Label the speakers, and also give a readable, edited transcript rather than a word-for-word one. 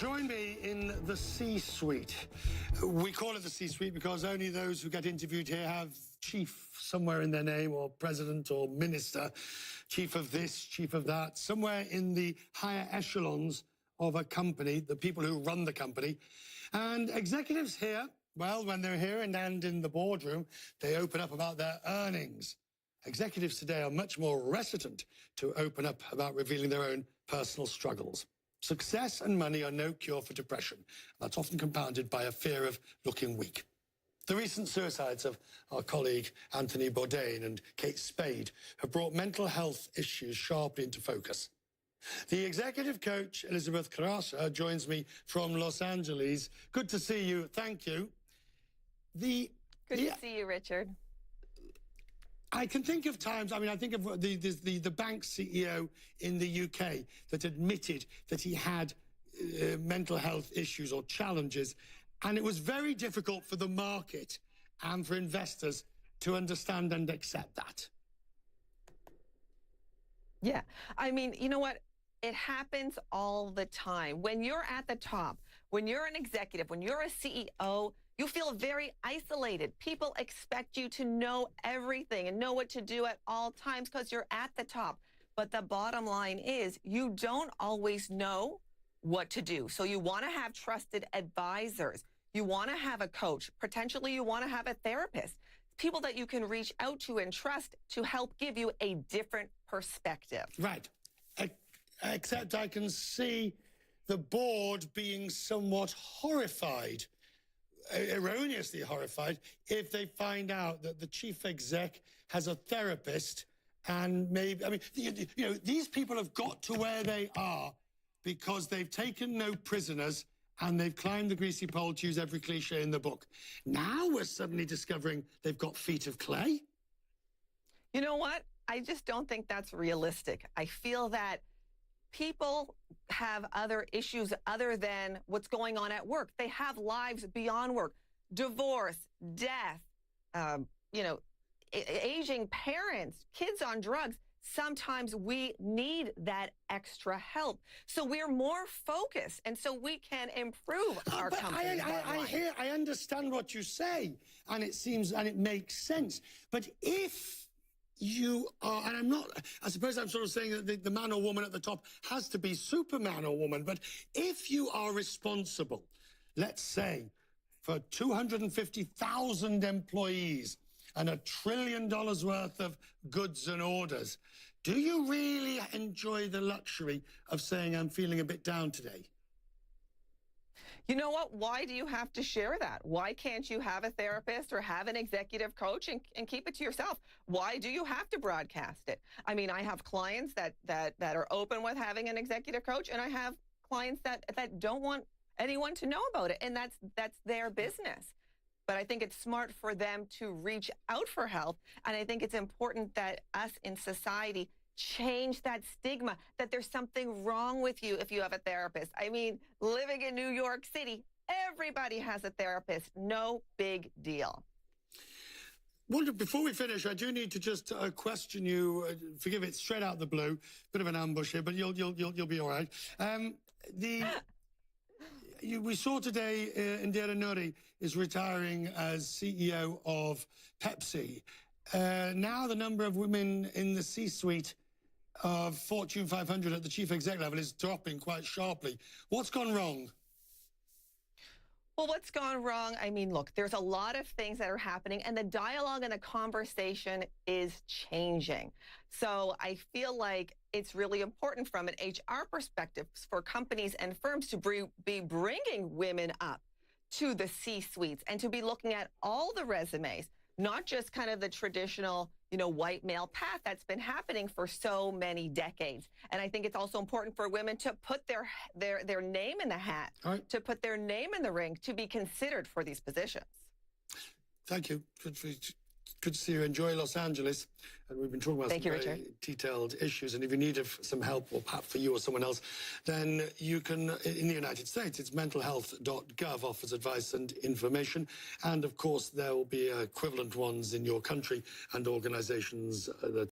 Speaker 1: Join me in the C-suite. We call it the C-suite because only those who get interviewed here have chief somewhere in their name, or president or minister, chief of this, chief of that, somewhere in the higher echelons of a company, the people who run the company. And executives here, well, when they're here and in the boardroom, they open up about their earnings. Executives today are much more reticent to open up about revealing their own personal struggles. Success and money are no cure for depression. That's often compounded by a fear of looking weak. The recent suicides of our colleague Anthony Bourdain and Kate Spade have brought mental health issues sharply into focus. The executive coach, Elizabeth Karasha, joins me from Los Angeles. Good to see you. Thank you.
Speaker 2: Good to see you, Richard.
Speaker 1: I can think of times, I think of the bank CEO in the UK that admitted that he had mental health issues or challenges, and it was very difficult for the market and for investors to understand and accept that.
Speaker 2: Yeah, you know what? It happens all the time. When you're at the top, when you're an executive, when you're a CEO, you feel very isolated. People expect you to know everything and know what to do at all times because you're at the top. But the bottom line is you don't always know what to do. So you want to have trusted advisors. You want to have a coach. Potentially you want to have a therapist. People that you can reach out to and trust to help give you a different perspective.
Speaker 1: Right. Except I can see the board being somewhat horrified, erroneously horrified, if they find out that the chief exec has a therapist. And maybe, these people have got to where they are because they've taken no prisoners and they've climbed the greasy pole, to use every cliche in the book. Now we're suddenly discovering they've got feet of clay.
Speaker 2: You know what? I just don't think that's realistic. I feel that people have other issues other than what's going on at work. They have lives beyond work. Divorce, death, aging parents, kids on drugs. Sometimes we need that extra help. So we're more focused, and so we can improve our company.
Speaker 1: I understand what you say, and it makes sense. But if you are, and I suppose I'm sort of saying that the man or woman at the top has to be Superman or woman, but if you are responsible, let's say, for 250,000 employees and $1 trillion worth of goods and orders, do you really enjoy the luxury of saying, I'm feeling a bit down today?
Speaker 2: You know what? Why do you have to share that? Why can't you have a therapist or have an executive coach and keep it to yourself? Why do you have to broadcast it? I have clients that are open with having an executive coach, and I have clients that don't want anyone to know about it, and that's their business. But I think it's smart for them to reach out for help, and I think it's important that us in society change that stigma that there's something wrong with you if you have a therapist. Living in New York City, everybody has a therapist. No big deal.
Speaker 1: Well, before we finish, I do need to just question you. Forgive it, straight out the blue. Bit of an ambush here, but you'll be all right. We saw today Indira Nooyi is retiring as CEO of Pepsi. Now the number of women in the C-suite of Fortune 500 at the chief exec level is dropping quite sharply. What's gone wrong?
Speaker 2: Well, what's gone wrong? Look, there's a lot of things that are happening, and the dialogue and the conversation is changing. So I feel like it's really important from an HR perspective for companies and firms to be bringing women up to the C-suites and to be looking at all the resumes, not just kind of the traditional, white male path that's been happening for so many decades. And I think it's also important for women to put their name in the hat,
Speaker 1: right,
Speaker 2: to put their name in the ring, to be considered for these positions.
Speaker 1: Thank you. Good to see you. Enjoy Los Angeles. And we've been talking about some very detailed issues. And if you need some help, or perhaps for you or someone else, then you can, in the United States, it's mentalhealth.gov offers advice and information. And of course, there will be equivalent ones in your country and organizations that